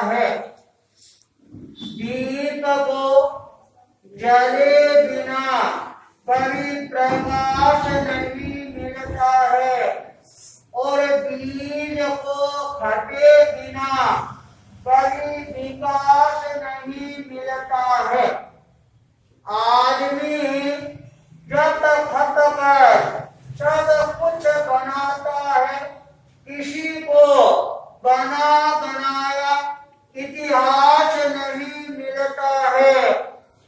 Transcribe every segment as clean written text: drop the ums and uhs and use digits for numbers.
है। दीप को जले बिना कभी प्रकाश नहीं मिलता है और बीज को फटे बिना कभी विकास नहीं मिलता है। आदमी जब खत कर सब कुछ बनाता है, किसी को बना बनाया इतिहास नहीं मिलता है,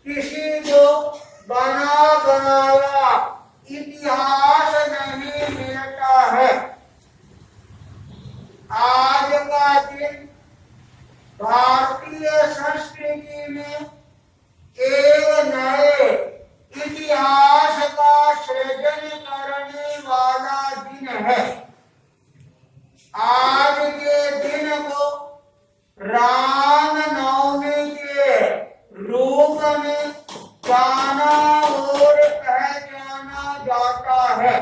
किसी को बना बनाया इतिहास नहीं मिलता है। आज का दिन भारतीय संस्कृति में एक नए इतिहास का सृजन करने वाला दिन है। आज के दिन को राम नवमी के रूप में जाना और पहचाना जाता है।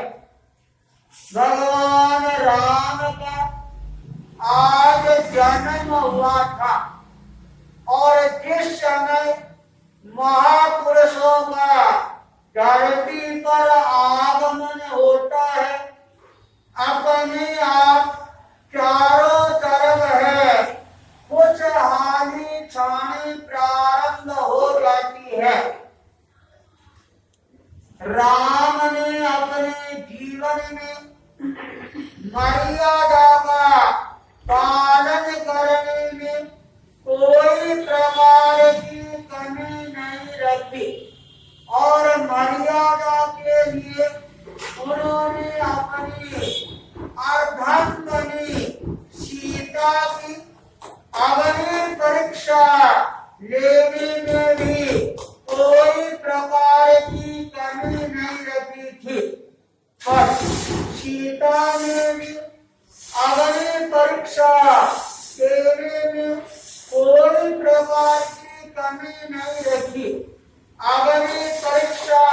भगवान राम का आज जन्म हुआ था और जिस समय महापुरुषों का धरती पर आगमन होता है, अपने आप चारों तरफ है खुशहाली छानी प्रारंभ हो जाती है। राम ने अपने जीवन में मर्यादा का पालन करने में कोई प्रकार की कमी नहीं रखी और मर्यादा के लिए उन्होंने अपनी अर्धांगिनी सीता की अग्नि परीक्षा लेने में भी कोई प्रकार की कमी नहीं रखी थी, पर सीता ने भी अग्नि परीक्षा लेने में कोई प्रकार की कमी नहीं रखी। अग्नि परीक्षा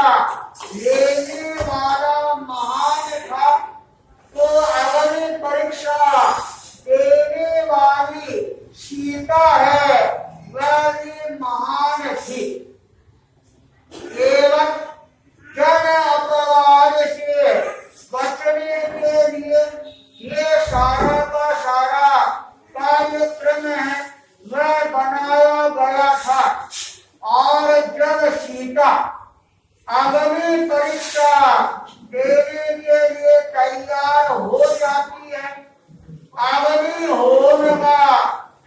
लेने वाला महान था तो अग्नि परीक्षा देने वाली सीता है वह भी महान थी। एवं जन अपवाद से बचने के लिए ये सारा का सारा कार्यक्रम है वह बनाया गया था। और जब सीता अग्नि परीक्षा देने के लिए तैयार हो जाती है, अग्नि होम का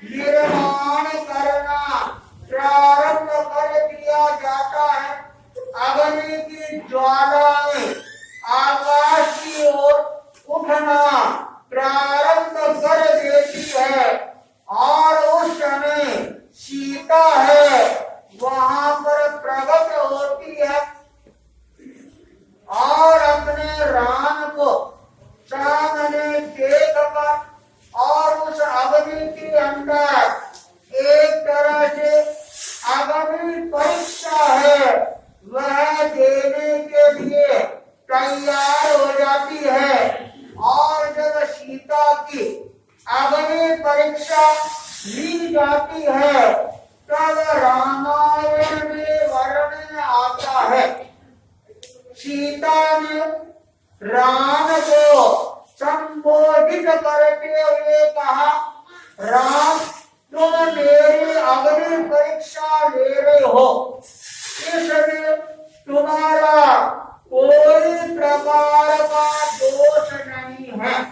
निर्माण करना प्रारंभ कर दिया जाता है। अग्नि की ज्वालाएं आकाश की ओर उठना प्रारंभ कर देती है और उस समय सीता है वहां पर प्रकट होती है और अपने राम को सामने देख कर और उस अग्नि के अंदर एक तरह से अग्नि परीक्षा है वह देने के लिए तैयार हो जाती है। और जब सीता की अग्नि परीक्षा ली जाती है तब रामायण में वर्णन आता है। सीता ने राम को संबोधित करते हुए कहा, राम तुम मेरी अग्नि परीक्षा ले रहे हो, इसमें तुम्हारा कोई प्रकार का दोष नहीं है।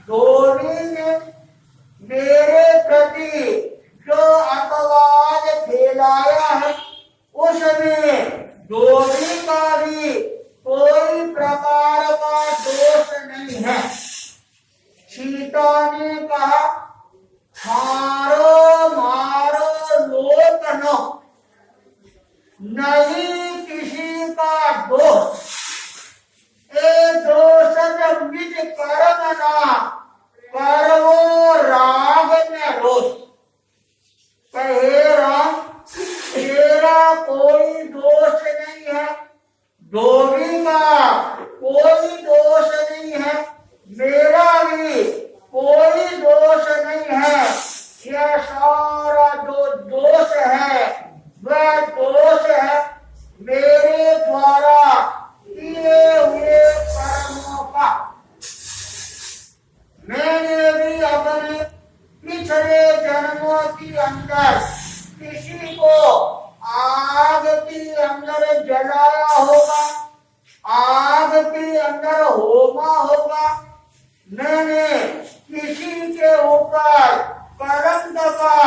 धोनी ने मेरे प्रति जो अपवाद फैलाया है उसमें धोनी का भी कोई प्रकार का दोष नहीं है। सीता ने कहा, मारो मारो लोकनो, नहीं किसी का दोष, ए दोष मिट कर्म ना कर्मो राग में रोष। कहे राम तेरा कोई दोष नहीं है, धोबी का कोई दोष नहीं है, मेरा भी कोई दोष नहीं पिछले जन्मों के अंदर किसी को आग के अंदर जलाया होगा, आग के अंदर होमा होगा, मैंने किसी के ऊपर कलंक का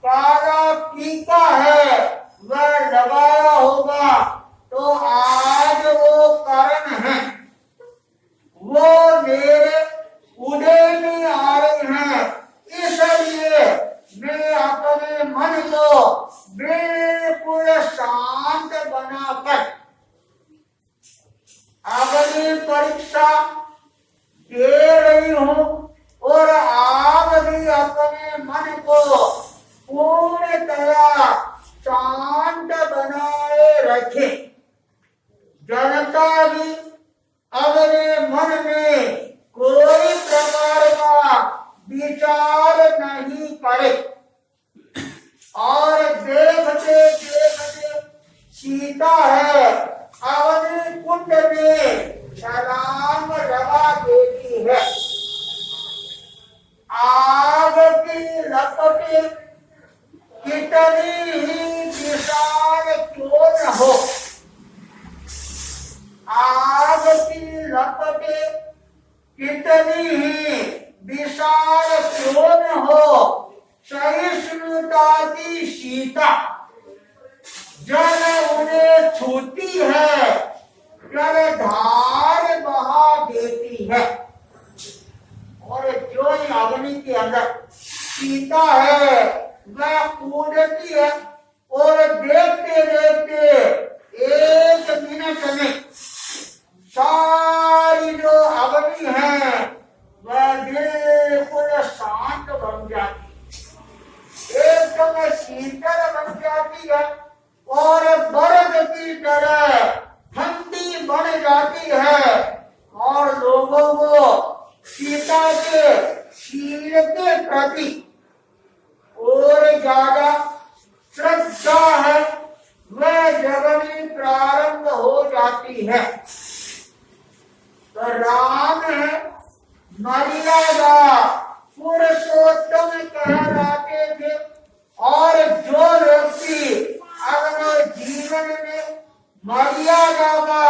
काला टीका है वह लगाया होगा, तो आज वो कारण है वो मेरे उदय में आ रहे हैं। इसलिए मैं अपने मन को बिल्कुल शांत बनाकर अगली परीक्षा दे रही हूँ और आप भी अपने मन को पूर्णतया शांत बनाए रखें। जनता भी अपने मन में कोई प्रकार का विचार नहीं करे और देखते देखते सीता है अपने कुंड में छलांग लगा देती है। आग की लपटें कितनी ही विशाल क्यों न हो, आग की लपटें कितनी ही विशाल क्यों न हो, सहिष्णुता की सीता जब उन्हें छूती है जल धार बहा देती है। और जो अग्नि के अंदर सीता है वह कूदती है और देखते देखते एक मिनट में सारी जो अग्नि है वह बिल्कुल शांत बन जाती है, एकदम शीतल बन जाती है और बर्फ की तरह ठंडी बन जाती है और लोगों को सीता के शील के प्रति और ज्यादा श्रद्धा है वह जगनी प्रारंभ हो जाती है। तो राम है मर्यादा पुरुषोत्तम कहलाते थे और जो व्यक्ति अपने जीवन में मर्यादा का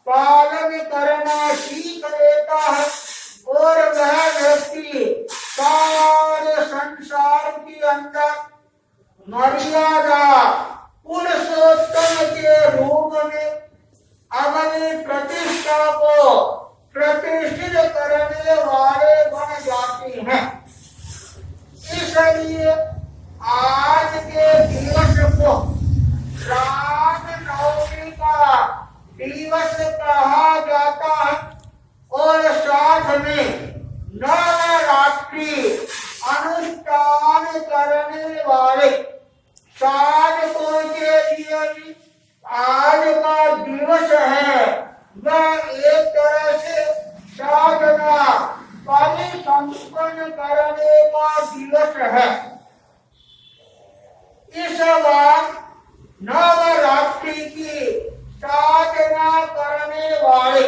पालन करना सीख लेता है और वह व्यक्ति सारे संसार के अंदर मर्यादा पुरुषोत्तम के रूप में अपनी प्रतिष्ठा को प्रतिष्ठित करने वाले बन जाते हैं। इसलिए आज के दिवस को राम नवमी का दिवस कहा जाता है और साथ में नवरात्रि अनुष्ठान करने वाले साधकों के लिए भी आज का दिवस है वह एक तरह से साधना परिसंपन्न करने का दिवस है। इस बार नवरात्रि की साधना करने वाले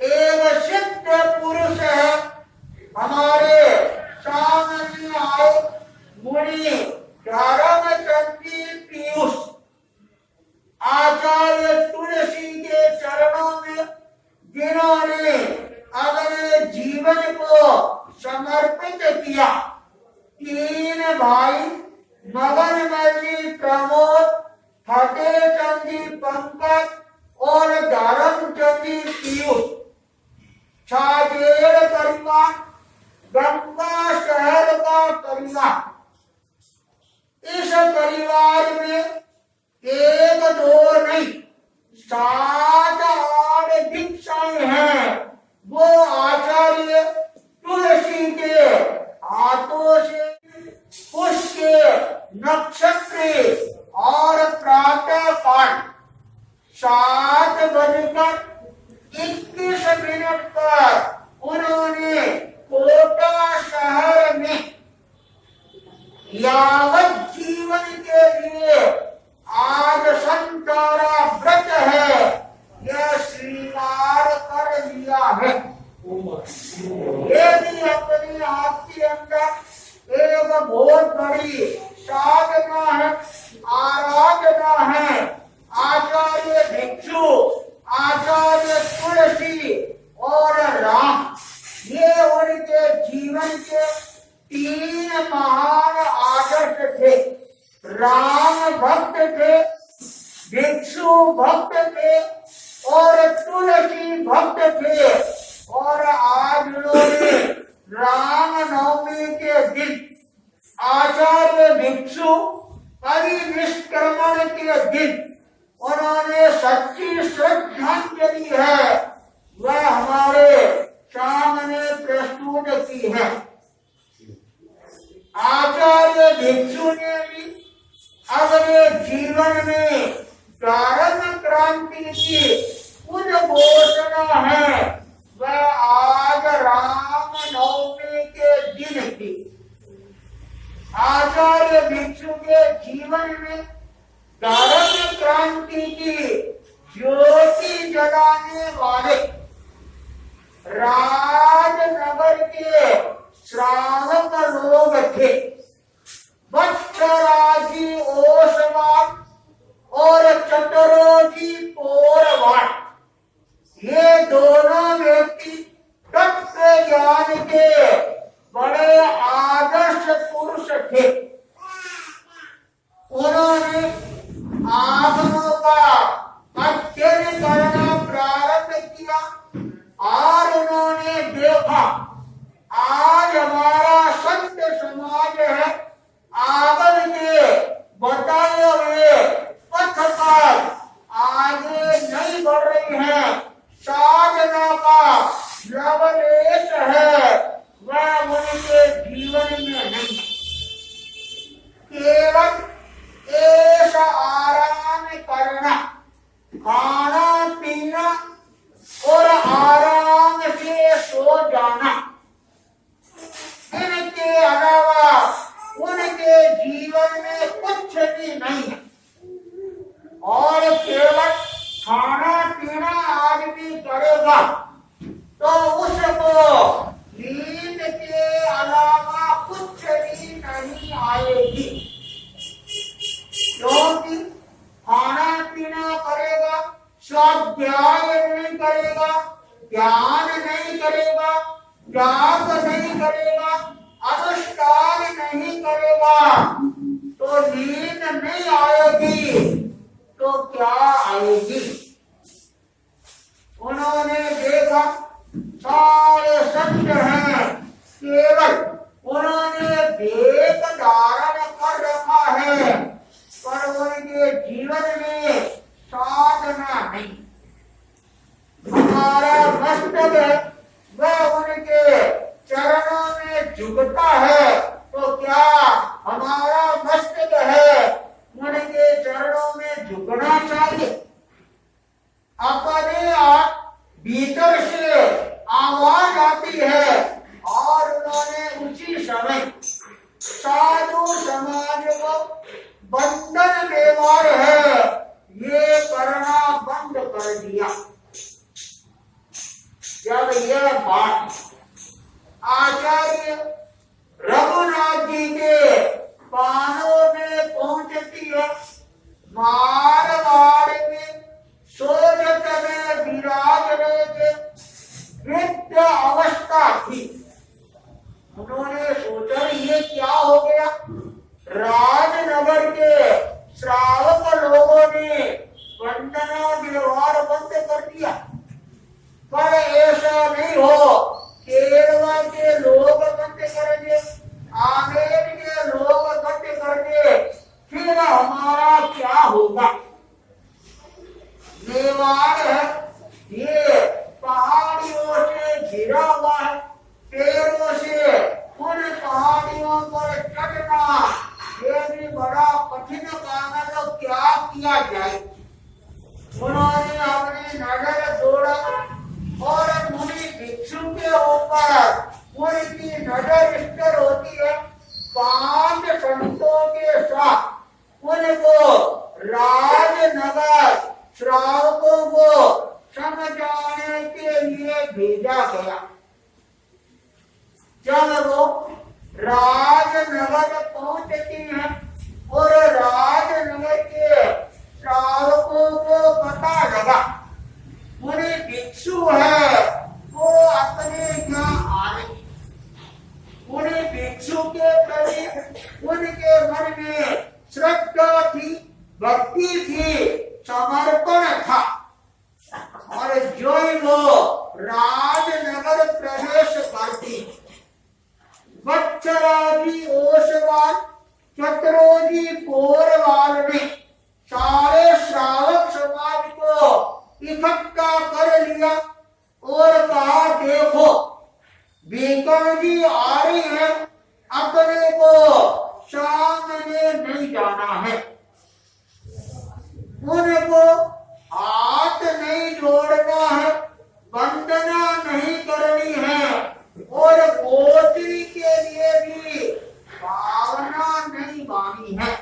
एक सिद्ध पुरुष है हमारे सामने आए मुनि धर्मचंदी पीयूष आचार्य तुलसी के चरणों में जिन्होंने अपने जीवन को समर्पित किया। तीन भाई मगनमल जी प्रमोद, फतेहचंद जी पंकज और धर्मचंद जी पीयूष छाजेड़ परिवार गंगा शहर का परिवार। इस परिवार में एक दो नहीं 7-8 दीक्षाएं हैं वो आचार्य तुलसी के हाथों से पुष्य नक्षत्र और प्रातः काल 7:21 पर उन्होंने कोटा शहर में यावत जीवन के लिए आज संतारा व्रत है यह स्वीकार कर लिया है। यदि अपने आप के अंदर एक बड़ी साधना है, आराधना है। आचार्य भिक्षु, आचार्य तुलसी और राम, ये उनके जीवन के 3 महान आदर्श थे। राम भक्त थे, भिक्षु भक्त थे और तुलसी भक्त थे। और आज उन्होंने राम नवमी के दिन आचार्य भिक्षु परिनिष्क्रमण के दिन उन्होंने सच्ची श्रद्धांजलि है वह हमारे सामने प्रस्तुत की है। आचार्य भिक्षु ने भी अपने जीवन में प्रारंभ क्रांति की उद्घोषणा है वह आज राम नवमी के दिन थी। आचार्य भिक्षु के जीवन में प्रारंभ क्रांति की ज्योति जलाने वाले राजनगर के श्रावक लोग थे। बच्चराजी ओसवाल और चतुरोजी पोरवाल, ये दोनों व्यक्ति तत्व ज्ञान के बड़े आदर्श पुरुष थे। उन्होंने आगमों का अध्ययन करना प्रारंभ किया और उन्होंने देखा आज हमारा संत समाज है आगम के बताए हुए पथ पर आगे नहीं बढ़ रही है। साधना का लवलेश है वह उनके जीवन में नहीं। केवल ऐसा आराम करना, खाना पीना और आराम से सो जाना, इनके अलावा उनके जीवन में कुछ भी नहीं है। और केवल खाना पीना आदमी करेगा तो उसको नींद के अलावा कुछ भी नहीं आएगी। क्योंकि खाना पीना करेगा, स्वाध्याय नहीं करेगा, ध्यान नहीं करेगा, जाप नहीं करेगा, अनुष्ठान नहीं करेगा तो नींद नहीं आएगी तो क्या आएगी। उन्होंने देखा सारे सत्य हैं, केवल उन्होंने वेद धारण कर रखा है पर उनके जीवन में साधना नहीं। हमारा मस्तक है वह उनके चरणों में झुकता है तो क्या हमारा मस्तक है उनके चरणों में झुकना चाहिए। अपने आप भीतर से आवाज आती है और उन्होंने उसी समय साधु समाज को बंधन व्यवहार है ये करना बंद कर दिया। जब यह बात आचार्य रघुनाथ जी के कानों में पहुंचती है, मारवाड़ में सोजत में विराज रहे थे, वृद्ध अवस्था थी। उन्होंने सोचा ये क्या हो गया। राजनगर के श्रावक लोगों ने वंदना व्यवहार बंद कर दिया पर ऐसा नहीं हो। केरला के लोग बंद करेंगे, आमेर के लोग बंद करके फिर हमारा क्या होगा। मेवाड़ है ये पहाड़ियों से घिरा हुआ है, पेड़ों से उन पहाड़ियों पर चढ़ना ये भी बड़ा कठिन काम है तो क्या किया जाए। उन्होंने अपनी नजर दौड़ा और मुनि भिक्षु के ऊपर उनकी नजर स्थिर होती है। 5 संतों के साथ उनको राजनगर श्रावकों को समझाने के लिए भेजा गया। जब वो राजनगर राजनगर पहुंचती हैं और राजनगर के श्रावकों को पता लगा मुनि भिक्षु है वो अपने यहाँ आ रही। मुनि भिक्षु के प्रति उनके मन में श्रद्धा थी, भक्ति थी, समर्पण था और जो ही वो राजनगर प्रवेश करती बच्चराजी ओसवाल चतुरोजी पोरवाल ने सारे श्रावक समाज को इकट्ठा कर लिया और कहा देखो बीकानेर जी आ रही है, अपने को सामने नहीं जाना है, उनको हाथ नहीं जोड़ना है, वंदना नहीं करनी है और गोत्री के लिए भी भावना नहीं बानी है।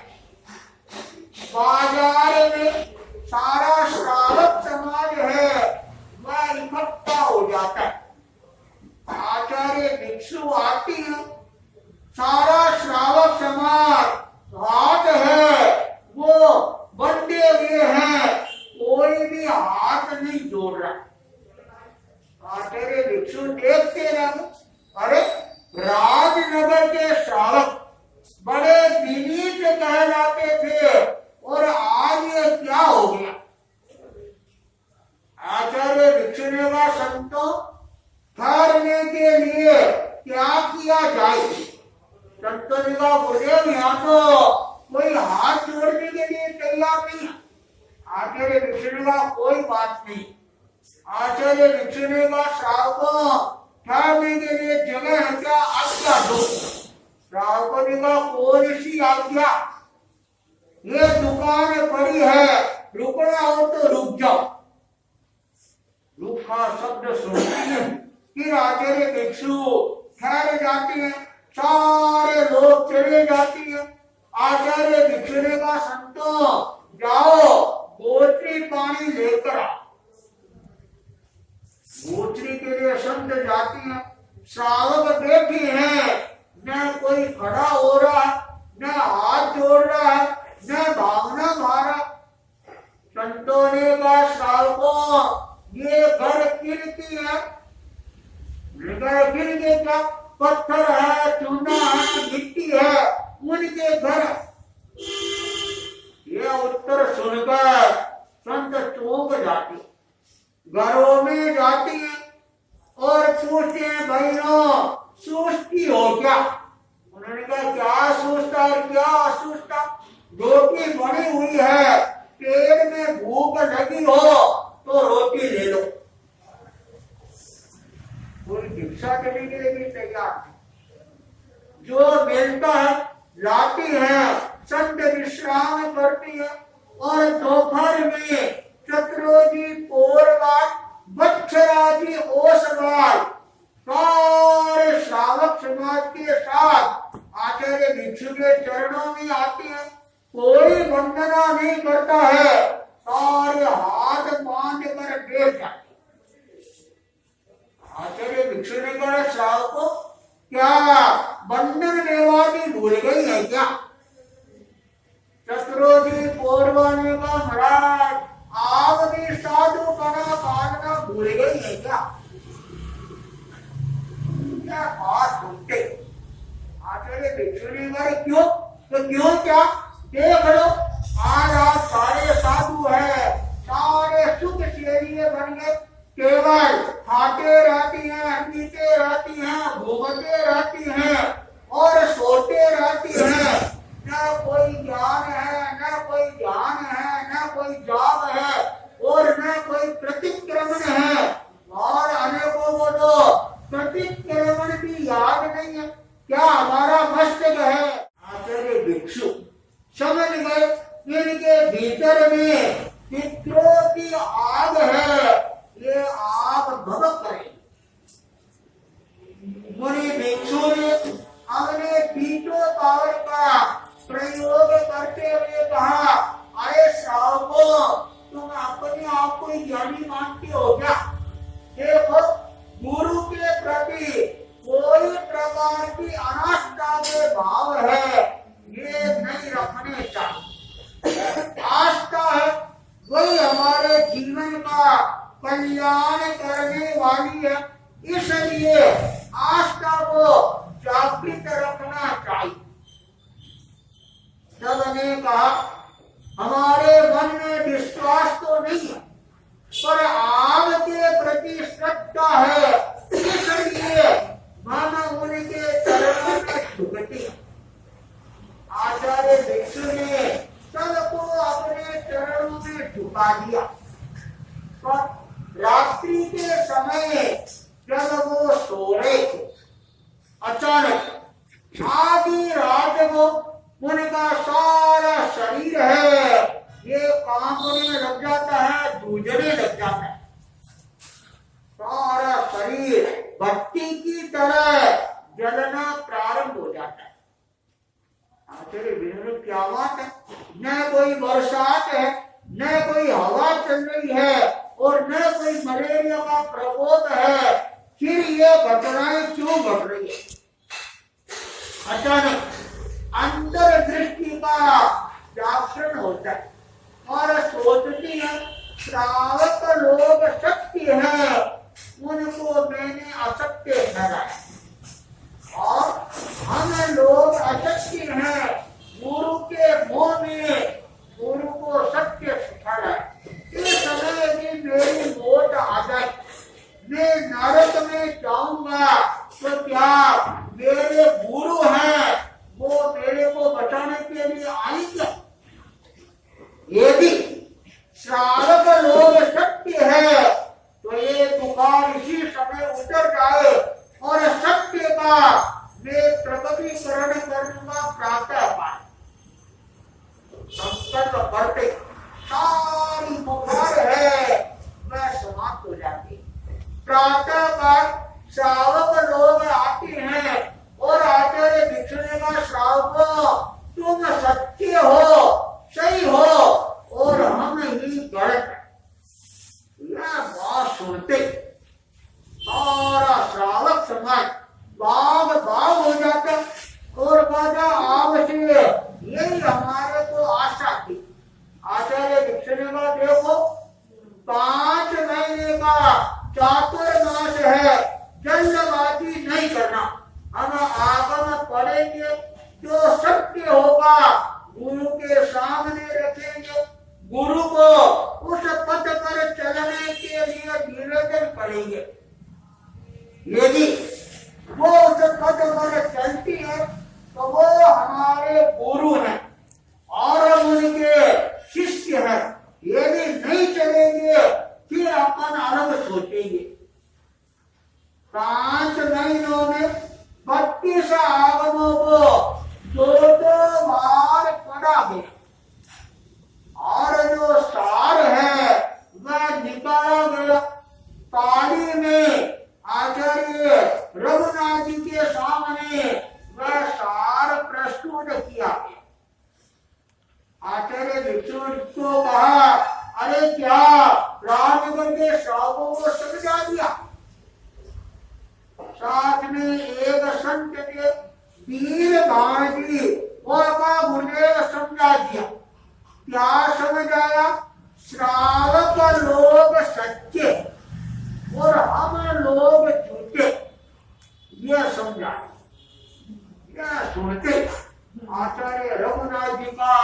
बाजार में सारा श्रावक समाज है वह इकट्ठा हो जाता है। आचार्य भिक्षु आती है, सारा श्रावक समाज हाथ है वो बंधे हुए हैं, कोई भी हाथ नहीं जोड़ रहा। आचार्य भिक्षु देखते रहे, अरे राजनगर के श्रावक बड़े विनीत कहलाते थे और आज ये क्या हो गया। आचार्य भिक्षु ने कहा संतों ठहरने के लिए क्या किया जाए। संतों ने कहा गुरुदेव यहाँ तो कोई हाथ जोड़ने के लिए तैयार नहीं। आचार्य भिक्षु ने कहा कोई बात नहीं। आचार्य भिक्षु ने कहा श्रावकों ठहरने के लिए जगह है क्या, आज्ञा दो। श्रावकों ने कहा कोई सी आज्ञा, ये दुकान पड़ी है, रुकना हो तो रुक जाओ। रुका शब्द सुनती है फिर आचार्य भिक्षु ठहर जाती है, सारे लोग चले जाती है। आचार्य भिक्षु ने कहा संतों जाओ गोत्री पानी लेकर आओ। गोत्री के लिए संत जाती है, श्रावक बैठी है, न कोई खड़ा हो रहा है, न हाथ जोड़ रहा है, न भावना मारा। संतों ने कहा श्रावकों ये घर गिरती है, घर गिर के क्या पत्थर है, चूना है, मिट्टी है, उनके घर। ये उत्तर सुनकर संत चौंक जाती, घरों में जाती है और पूछते हैं बहनों सोचती हो क्या। उन्होंने कहा क्या सोचता और क्या असोचता, रोटी बनी हुई है, पेट में भूख लगी हो तो रोटी ले लो। कोई भिक्षा देने के लिए भी तैयार नहीं, जो मिलता है लाती है, संत विश्राम करती है और दोपहर में चतुरोजी पोरवाल बच्चराजी ओसवाल सारे श्रावक समाज के साथ आचार्य भिक्षु के चरणों में आती है। कोई वंदना नहीं करता है, सारे हाथ बांध कर बैठ जाते। आचार्य भिक्षु ने कहा श्रावकों क्या बंधन व्यवहार भूल गई है क्या। चतुरोजी पोरवाल ने कहा महाराज आप भी साधु पना पालना भूल गई है क्या। क्या बात सुनते। आचार्य भिक्षु ने कहा क्यों, तो क्यों क्या, देख लो आज आप सारे साधु है, सारे सुख चेरिए बन गए, केवल खाते रहती हैं, पीते रहती हैं, घूमते रहती हैं और सोते रहती हैं। न कोई ज्ञान है, न कोई ध्यान है, न कोई जाप है और न कोई प्रतिक्रमण है और अनेकों को तो प्रतिक्रमण भी याद नहीं है, क्या हमारा मस्तक है। आचार्य भिक्षु समझ गए इनके भीतर में पितरों की आग है, ये आग भभक करे। मुनि भिक्षु ने अपने पीठों पावर का प्रयोग करते हुए कहा अरे श्रावकों तुम अपने आप को ज्ञानी मानते हो क्या। देखो गुरु के प्रति कोई प्रकार की अनास्था के भाव है ये नहीं रखने चाहिए। आस्था है वही हमारे जीवन का कल्याण करने वाली है, इसलिए आस्था को जागृत रखना चाहिए। सबने कहा हमारे मन में विश्वास तो नहीं है पर आपके प्रति श्रद्धा है, इसलिए मन उनके चरणों में झुकती। आचार्य भिक्षु ने सबको अपने चरणों में झुका दिया। पर रात्रि के समय जब वो सो रहे थे, अचानक आधी रात को उनका सारा शरीर है ये कांपने लग जाता है, जूझने लग जाता है। सारा शरीर भट्टी की तरह जलना प्रारंभ हो जाता है। आचार्य भिक्षु क्या बात है, न कोई बरसात है, न कोई हवा चल रही है और न कोई मलेरिया का प्रकोप है, फिर ये घटनाएं क्यों घट रही है? अचानक अंतर्दृष्टि का जागरण होता है और सोचती है श्रावक लोग सत्य है, उनको मैंने असत्य ठहराया और हम लोग असत्य हैं, गुरु के मुंह में गुरु को सत्य ठहराया। इस समय यदि मेरी मौत आ जाए, मैं नरक में जाऊंगा तो क्या मेरे गुरु हैं वो मेरे को बचाने के लिए आएंगे? यदि श्रावक लोग सत्य है तो ये बुखार इसी समय उतर जाए और सत्य का मैं प्रकटीकरण करूंगा प्रातः काल। संकल्प करते सारी बुखार है वह समाप्त हो जाती है। प्रातः काल श्रावक लोग आते हैं और आचार्य भिक्षु ने कहा श्रावक तुम सत्य हो, सही हो और हम ही गलत। यह बात सुनते सारा श्रावक समाज बाग बाग हो जाता और बाजा आपसे यही हमारे को आशा थी। आचार्य भिक्षु ने कहा देखो 5 महीने का चातुर्मास है, जल्दबाजी नहीं करना, हम आगम पढ़ेंगे जो सत्य होगा गुरु के सामने रखेंगे, गुरु को उस पथ पर चलने के लिए निवेदन करेंगे। यदि वो उस पथ पर चलती है तो वो हमारे गुरु हैं और उनके शिष्य हैं। यदि नहीं चलेंगे फिर अपन अलग सोचेंगे। 5 महीनों में 32 आगमों को 2 बार पढ़ा गया और जो सार है वह निकाला गया। ताली में आचार्य रघुनाथ जी के सामने वह सार प्रस्तुत किया गया। आचार्य भिक्षु को कहा अरे क्या रामनगर के श्रावकों को समझा दिया? साथ में एक संत के वीर भांजी और का मुझे समझा दिया। क्या समझाया? श्रावक लोग सच्चे और हम लोग झूठे, यह समझा। यह सुनते आचार्य रघुनाथ जी का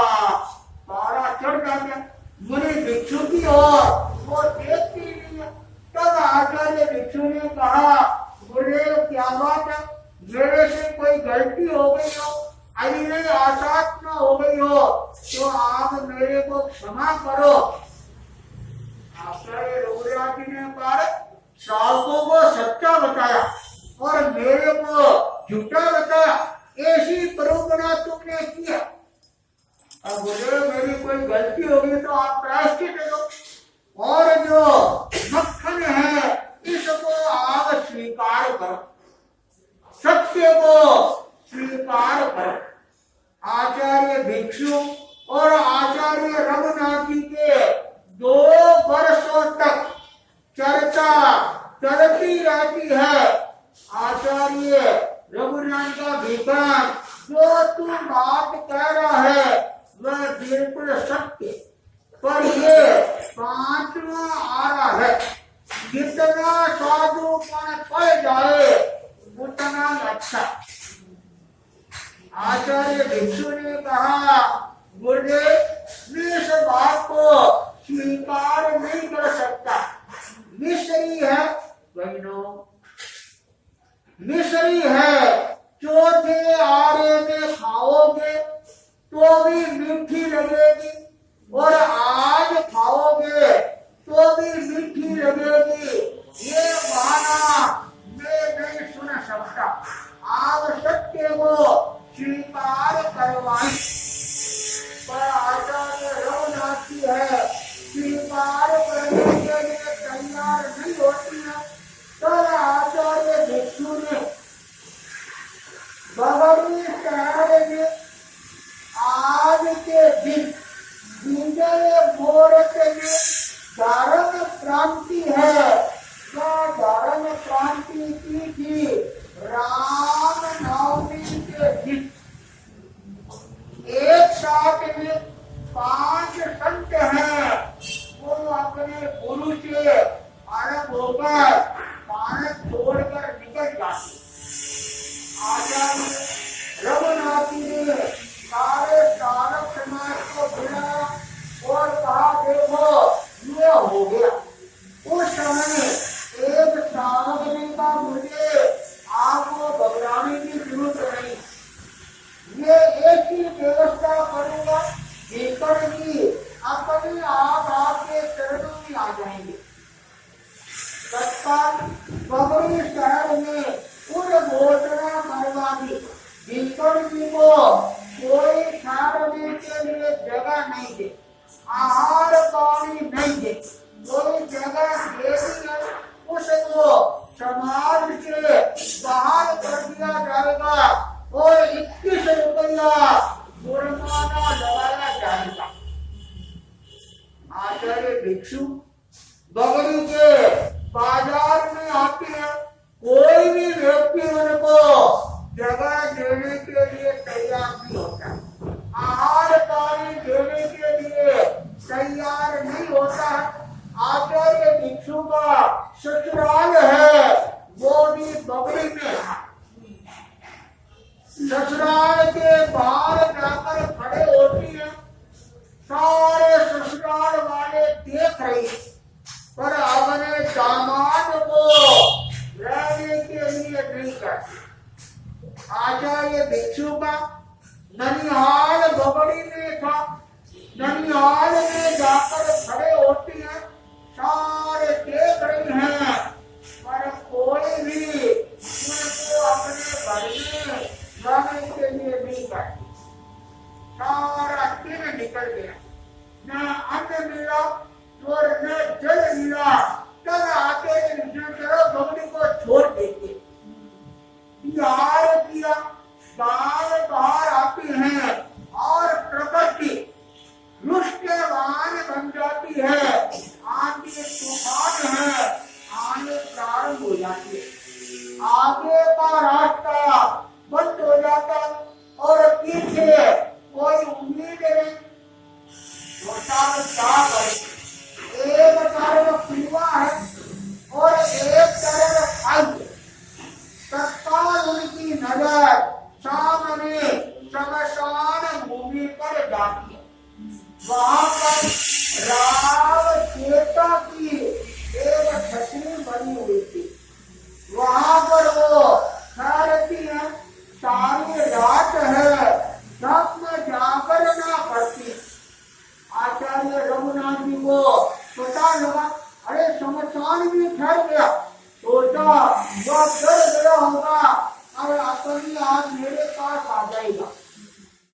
पारा चढ़ जाता। मुनि भिक्षु की ओर वो देखती नहीं है। तब आचार्य भिक्षु ने कहा मुझे क्या बात है, मेरे से कोई गलती हो गई हो, अरे आसात्मा हो गई हो तो आप मेरे को क्षमा करो। आचार्य रघुनाथ जी ने कहा श्रावकों को सच्चा बताया और मेरे को झूठा बताया, ऐसी प्रवृत्ति तुमने किया। अब बोले मेरी कोई गलती होगी तो आप प्रायश्चित दो और जो मक्खन है इसको आप स्वीकार करो, सत्य को स्वीकार करो। आचार्य भिक्षु और आचार्य रघुनाथ जी के 2 वर्षों तक चर्चा चलती रहती है। आचार्य रघुनाथ का विद्वान जो तू बात कह रहा है वह बिल्कुल सत्य, पर ये पांचवा आ रहा है। जितना साधुपन पड़ जाए उतना अच्छा। आचार्य भिक्षु ने कहा, गुरुदेव मैं इस बात को स्वीकार नहीं कर सकता। मिश्री है बहनों, मिश्री है, चौथे आरे में खाओगे तो भी मीठी लगेगी और आज खाओगे तो भी मीठी लगेगी। ये बहाना मैं नहीं सुन सकता। आप सत्य को स्वीकार करवाएं। पर आचार्य रघुनाथ की है, स्वीकार करने के लिए तैयार नहीं होती है। तो आचार्य भिक्षु ने बगड़ी शहर में आज के दिन विजय मुहूर्त में धर्म क्रांति है। क्या धर्म क्रांति की थी? राम नवमी के दिन एक साथ में 5 संत हैं, वो अपने गुरु से अलग होकर भारत छोड़कर निकल जाते। आचार्य रघुनाथ ने सारे साधक समाज को बुलाया और कहा, देखो ये हो गया। उस समय एक साधक ने कहा, मुझे आपको घबराने की जरूरत नहीं, ये एक ही व्यवस्था करूंगा, भीतर की अपने आप आपके चरणों में आ जाएंगे। तत्काल बगड़ी शहर में उन घोषणा करवा दी, भीतर जी को कोई ठहरने के लिए जगह नहीं दे, आहार पानी नहीं दे, कोई जगह दे दी उसको समाज से बाहर कर दिया जाएगा और 21 रुपया जुर्माना लगाया जाएगा। आचार्य भिक्षु बगड़ी के बाजार में आते हैं, कोई भी व्यक्ति उनको जगह देने के लिए तैयार नहीं होता, आहार पानी देने के लिए तैयार नहीं होता। आचार्य भिक्षु का ससुराल है वो भी बगड़ी में है। ससुराल के बाहर जाकर खड़े होती है, सारे ससुराल वाले देख रहे, पर अपने दामाद को रहने के लिए नहीं करते। आचार्य भिक्षु का ननिहाल बगड़ी में था, ननिहाल में जाकर खड़े होती है, सारे देख रहे हैं, पर कोई भी उनको अपने घर में रहने के लिए नहीं करते। सारा दिन निकल गया, न अन्न मिला और न जल मिला। तब आते बगड़ी को छोड़ देते, बिहार किया, गांव बाहर आते हैं और प्रकृति रुष्टवान बन जाती है, आंधी तूफान है, आने प्रारंभ हो जाती है, आगे का रास्ता बंद हो जाता और पीछे कोई उम्मीद नहीं। एक तरफ कुआं है और एक तरफ खाई। तत्काल उनकी नजर सामने शमशान भूमि पर जाती है। वहां पर राम